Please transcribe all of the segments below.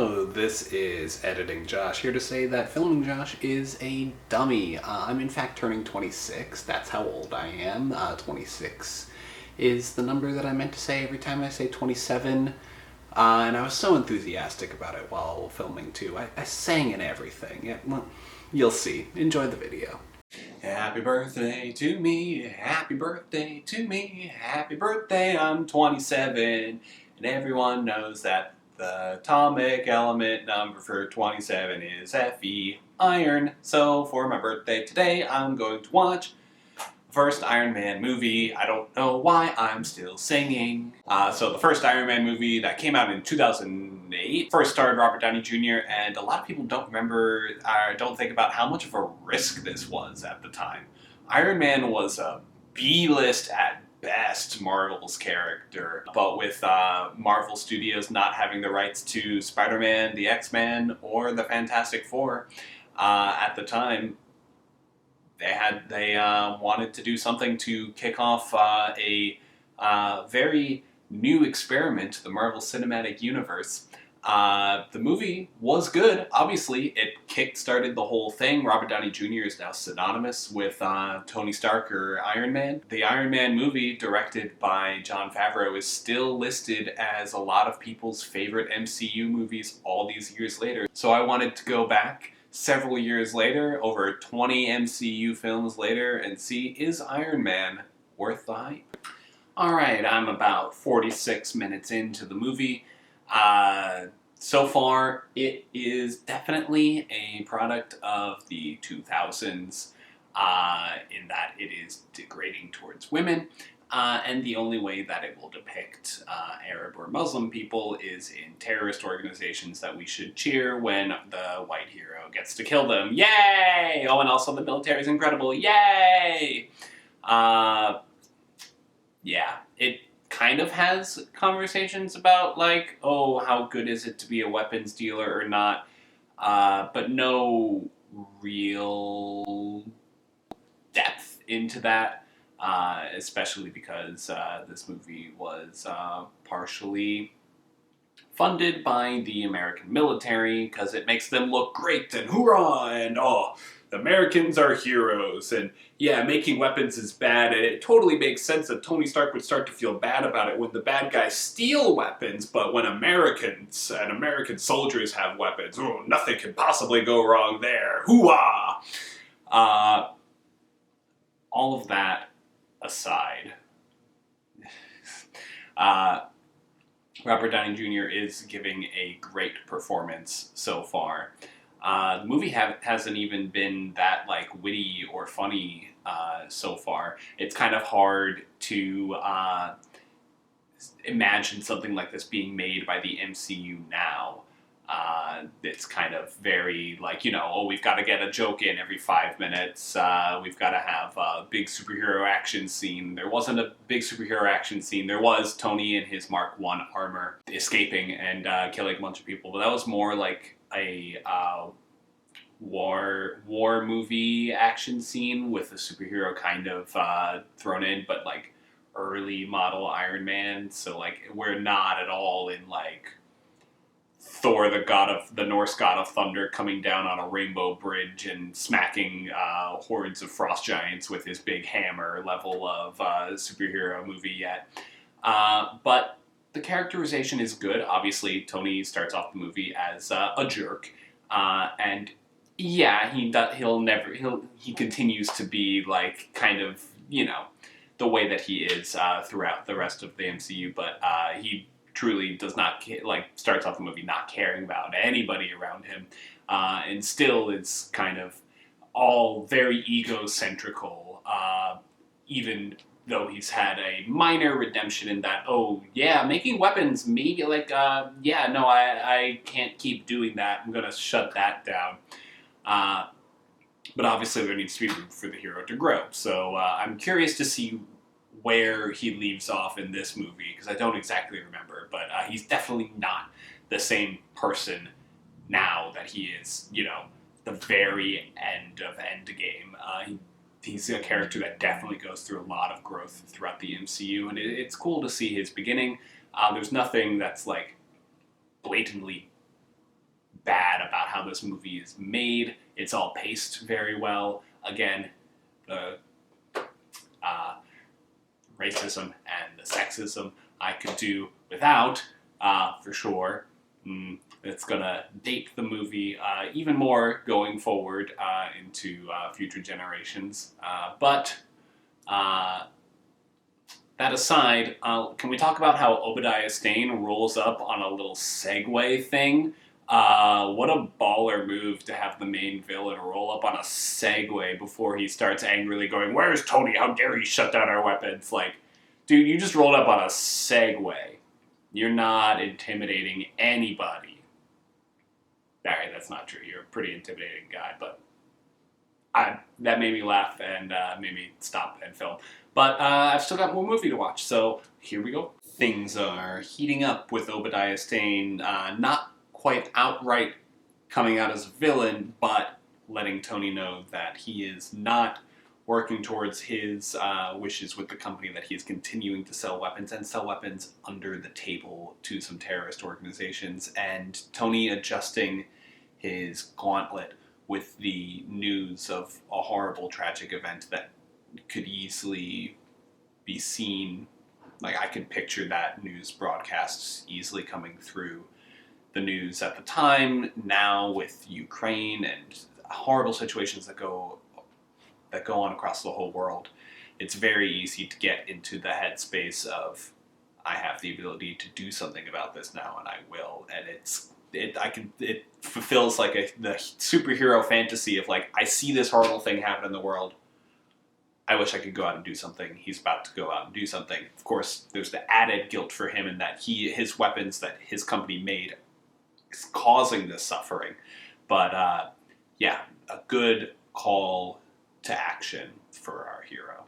Hello, this is Editing Josh, here to say that Filming Josh is a dummy. I'm in fact turning 26. That's how old I am. 26 is the number that I meant to say every time I say 27. And I was so enthusiastic about it while filming too. I sang and everything. Well, you'll see. Enjoy the video. Happy birthday to me, happy birthday to me, happy birthday, I'm 27. And everyone knows that the atomic element number for 27 is Fe, iron. So for my birthday today, I'm going to watch the first Iron Man movie. I don't know why I'm still singing. So the first Iron Man movie that came out in 2008 first starred Robert Downey Jr. and a lot of people don't remember, don't think about how much of a risk this was at the time. Iron Man was a B-list at best Marvel's character, but with Marvel Studios not having the rights to Spider-Man, the X-Men, or the Fantastic Four at the time, they wanted to do something to kick off a very new experiment, the Marvel Cinematic Universe. The movie was good, obviously. It kick-started the whole thing. Robert Downey Jr. is now synonymous with Tony Stark or Iron Man. The Iron Man movie, directed by Jon Favreau, is still listed as a lot of people's favorite MCU movies all these years later. So I wanted to go back several years later, over 20 MCU films later, and see, is Iron Man worth the hype? Alright, I'm about 46 minutes into the movie. So far, it is definitely a product of the 2000s, in that it is degrading towards women, and the only way that it will depict Arab or Muslim people is in terrorist organizations that we should cheer when the white hero gets to kill them. Yay! Oh, and also the military is incredible. Yay! Yeah, it kind of has conversations about, like, oh, how good is it to be a weapons dealer or not, but no real depth into that, especially because this movie was partially funded by the American military, because it makes them look great and hoorah and oh, the Americans are heroes, and yeah, making weapons is bad, and it totally makes sense that Tony Stark would start to feel bad about it when the bad guys steal weapons, but when Americans and American soldiers have weapons, oh, nothing can possibly go wrong there, hoo-ah! All of that aside, Robert Downey Jr. is giving a great performance so far. The movie hasn't even been that, like, witty or funny so far. It's kind of hard to imagine something like this being made by the MCU now. It's kind of very, like, you know, oh, we've got to get a joke in every 5 minutes. We've got to have a big superhero action scene. There wasn't a big superhero action scene. There was Tony in his Mark I armor escaping and killing a bunch of people, but that was more like a war movie action scene with a superhero kind of thrown in, but like early model Iron Man. So like we're not at all in like Thor, the Norse god of thunder, coming down on a rainbow bridge and smacking hordes of frost giants with his big hammer level of superhero movie yet. But the characterization is good. Obviously, Tony starts off the movie as a jerk, and yeah, he continues to be like kind of, you know, the way that he is throughout the rest of the MCU, but he truly does not starts off the movie not caring about anybody around him, and still is kind of all very egocentrical, even though he's had a minor redemption in that, oh, yeah, making weapons, maybe, like, yeah, no, I can't keep doing that. I'm going to shut that down. But obviously there needs to be room for the hero to grow. So I'm curious to see where he leaves off in this movie, because I don't exactly remember, but he's definitely not the same person now that he is, you know, the very end of Endgame. He's a character that definitely goes through a lot of growth throughout the MCU, and it's cool to see his beginning. There's nothing that's, like, blatantly bad about how this movie is made. It's all paced very well. Again, the racism and the sexism I could do without, for sure. It's gonna date the movie even more going forward into future generations. But that aside, can we talk about how Obadiah Stane rolls up on a little Segway thing? What a baller move to have the main villain roll up on a Segway before he starts angrily going, "Where's Tony? How dare he shut down our weapons?" Like, dude, you just rolled up on a Segway. You're not intimidating anybody. Alright, that's not true. You're a pretty intimidating guy, but that made me laugh and made me stop and film. But I've still got more movie to watch, so here we go. Things are heating up with Obadiah Stane, not quite outright coming out as a villain, but letting Tony know that he is not working towards his wishes with the company, that he is continuing to sell weapons and sell weapons under the table to some terrorist organizations, and Tony adjusting his gauntlet with the news of a horrible, tragic event that could easily be seen. Like, I could picture that news broadcast easily coming through the news at the time, now with Ukraine and horrible situations that go on across the whole world. It's very easy to get into the headspace of, I have the ability to do something about this now, and I will. And it fulfills like the superhero fantasy of like, I see this horrible thing happen in the world. I wish I could go out and do something. He's about to go out and do something. Of course, there's the added guilt for him in that his weapons that his company made is causing this suffering. But yeah, a good call to action for our hero.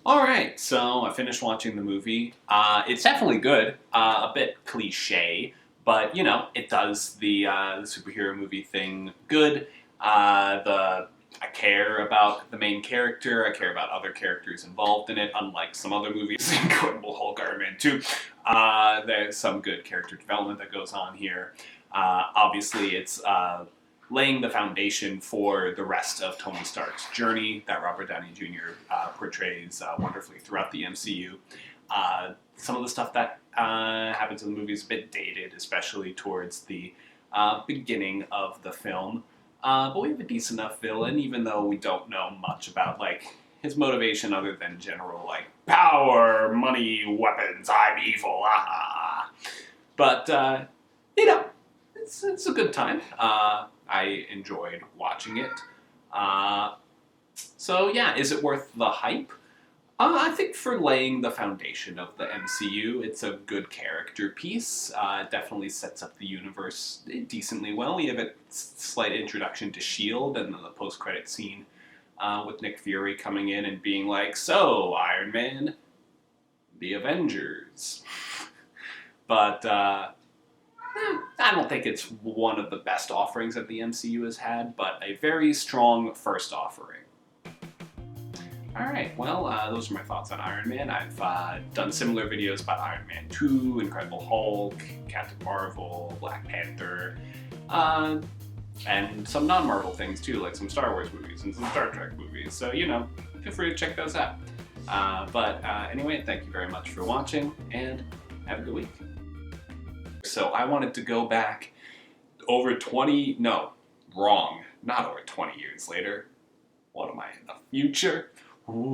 Alright, so I finished watching the movie. It's definitely good. A bit cliche, but, you know, it does the superhero movie thing good. I care about the main character. I care about other characters involved in it, unlike some other movies, Incredible Hulk, Iron Man 2. There's some good character development that goes on here. Obviously, it's laying the foundation for the rest of Tony Stark's journey that Robert Downey Jr. Portrays wonderfully throughout the MCU. Some of the stuff that happens in the movie is a bit dated, especially towards the beginning of the film. But we have a decent enough villain, even though we don't know much about, like, his motivation other than general, like, power, money, weapons, I'm evil, ah. But, you know, it's a good time. I enjoyed watching it. So, yeah, is it worth the hype? I think for laying the foundation of the MCU, it's a good character piece. It definitely sets up the universe decently well. We have a slight introduction to S.H.I.E.L.D. and then the post-credit scene with Nick Fury coming in and being like, "So, Iron Man, the Avengers." But I don't think it's one of the best offerings that the MCU has had, but a very strong first offering. Alright, well, those are my thoughts on Iron Man. I've done similar videos about Iron Man 2, Incredible Hulk, Captain Marvel, Black Panther, and some non-Marvel things too, like some Star Wars movies and some Star Trek movies. So, you know, feel free to check those out. But anyway, thank you very much for watching, and have a good week. So I wanted to go back over 20, no, wrong, not over 20 years later. What am I, in the future? Ooh.